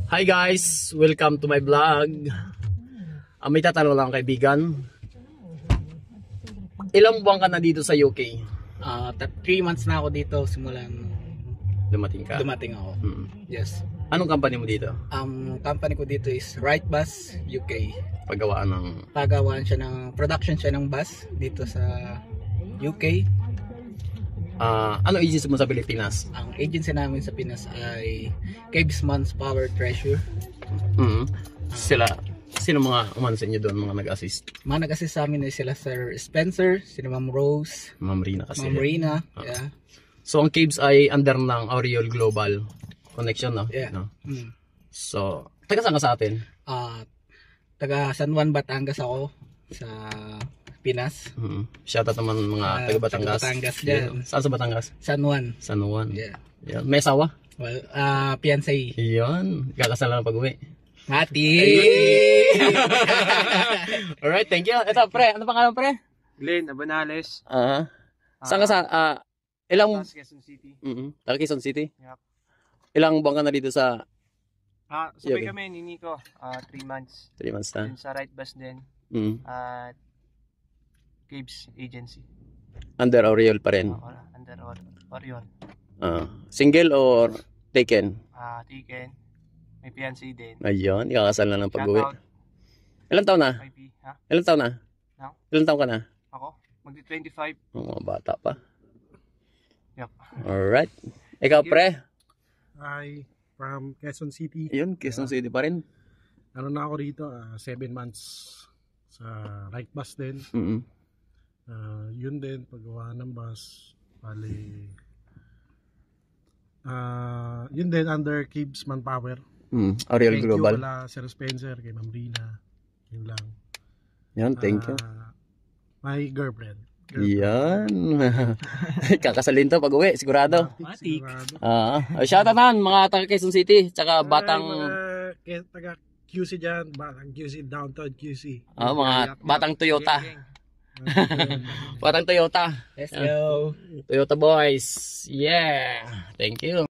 Hi guys! Welcome to my vlog. May tatanong lang kaibigan. Ilang buwan ka na dito sa UK? 3 months na ako dito simulan Dumating ka? dumating ako. Yes. Anong company mo dito? Company ko dito is Rightbus UK. Paggawaan ng... Pagawaan siya ng production siya ng bus dito sa UK. Ano agency mo sa Pilipinas? Ang agency namin sa Pinas ay Cabesman's Power Treasure. Sino mga umano sa inyo doon, mga nag-assist? Mga nag-assist sa amin ay sila Sir Spencer, sila Ma'am Rose, Ma'am Rina kasi. Ma'am Rina. Yeah. So ang Cabes ay under ng Oriole Global Connection, no? Yeah. No? So, taga saan ka sa atin? Taga San Juan, Batangas ako sa Pinas. Shoutout naman mga taga Batangas. Batangas dyan. Saan sa Batangas? San Juan. San Juan. Yeah. Yan. May asawa? Well, fiancé. Yan. Kakasal na pag-uwi. Mati! Alright, thank you. Ito, pre. Ano pangalan, pre? Glenn Abanales. Saan ka sa... ilang... Quezon City. Taga Quezon City? Yep. Ilang buwan ka na dito sa... Sabay kami ni Nico. 3 months. 3 months na? Din sa Rightbus din. At Cabes Agency. Under Oriole pa rin? Under Orion. Single or taken? Taken. May fiancé din. Ayun, ikakasal na ng pag-uwi. Shoutout. Ilang taon na? 5P, ha? Ilang taon na? No? Ilang taon ka na? Ako? Magdi-25. Mga bata pa. Yup. Alright. Ikaw, pre? Hi, from Quezon City. Yun, Quezon City pa rin. Ano na ako rito, 7 months sa Rightbus din. Yun din, paggawa ng bus. Bali, yun din, under Cabesman Power. Oriole Global. Thank you wala Sir Spencer, kay Ma'am Rina. Yun lang. Yan, thank you. My girlfriend. Yan. Kakasalin to pag-uwi, sigurado. Matik. Shoutout naman mga taga Quezon City, tsaka batang... Taga QC dyan, batang QC, downtown QC. mga batang Toyota. Batang Toyota. Let's go. Toyota boys. Yeah. Thank you.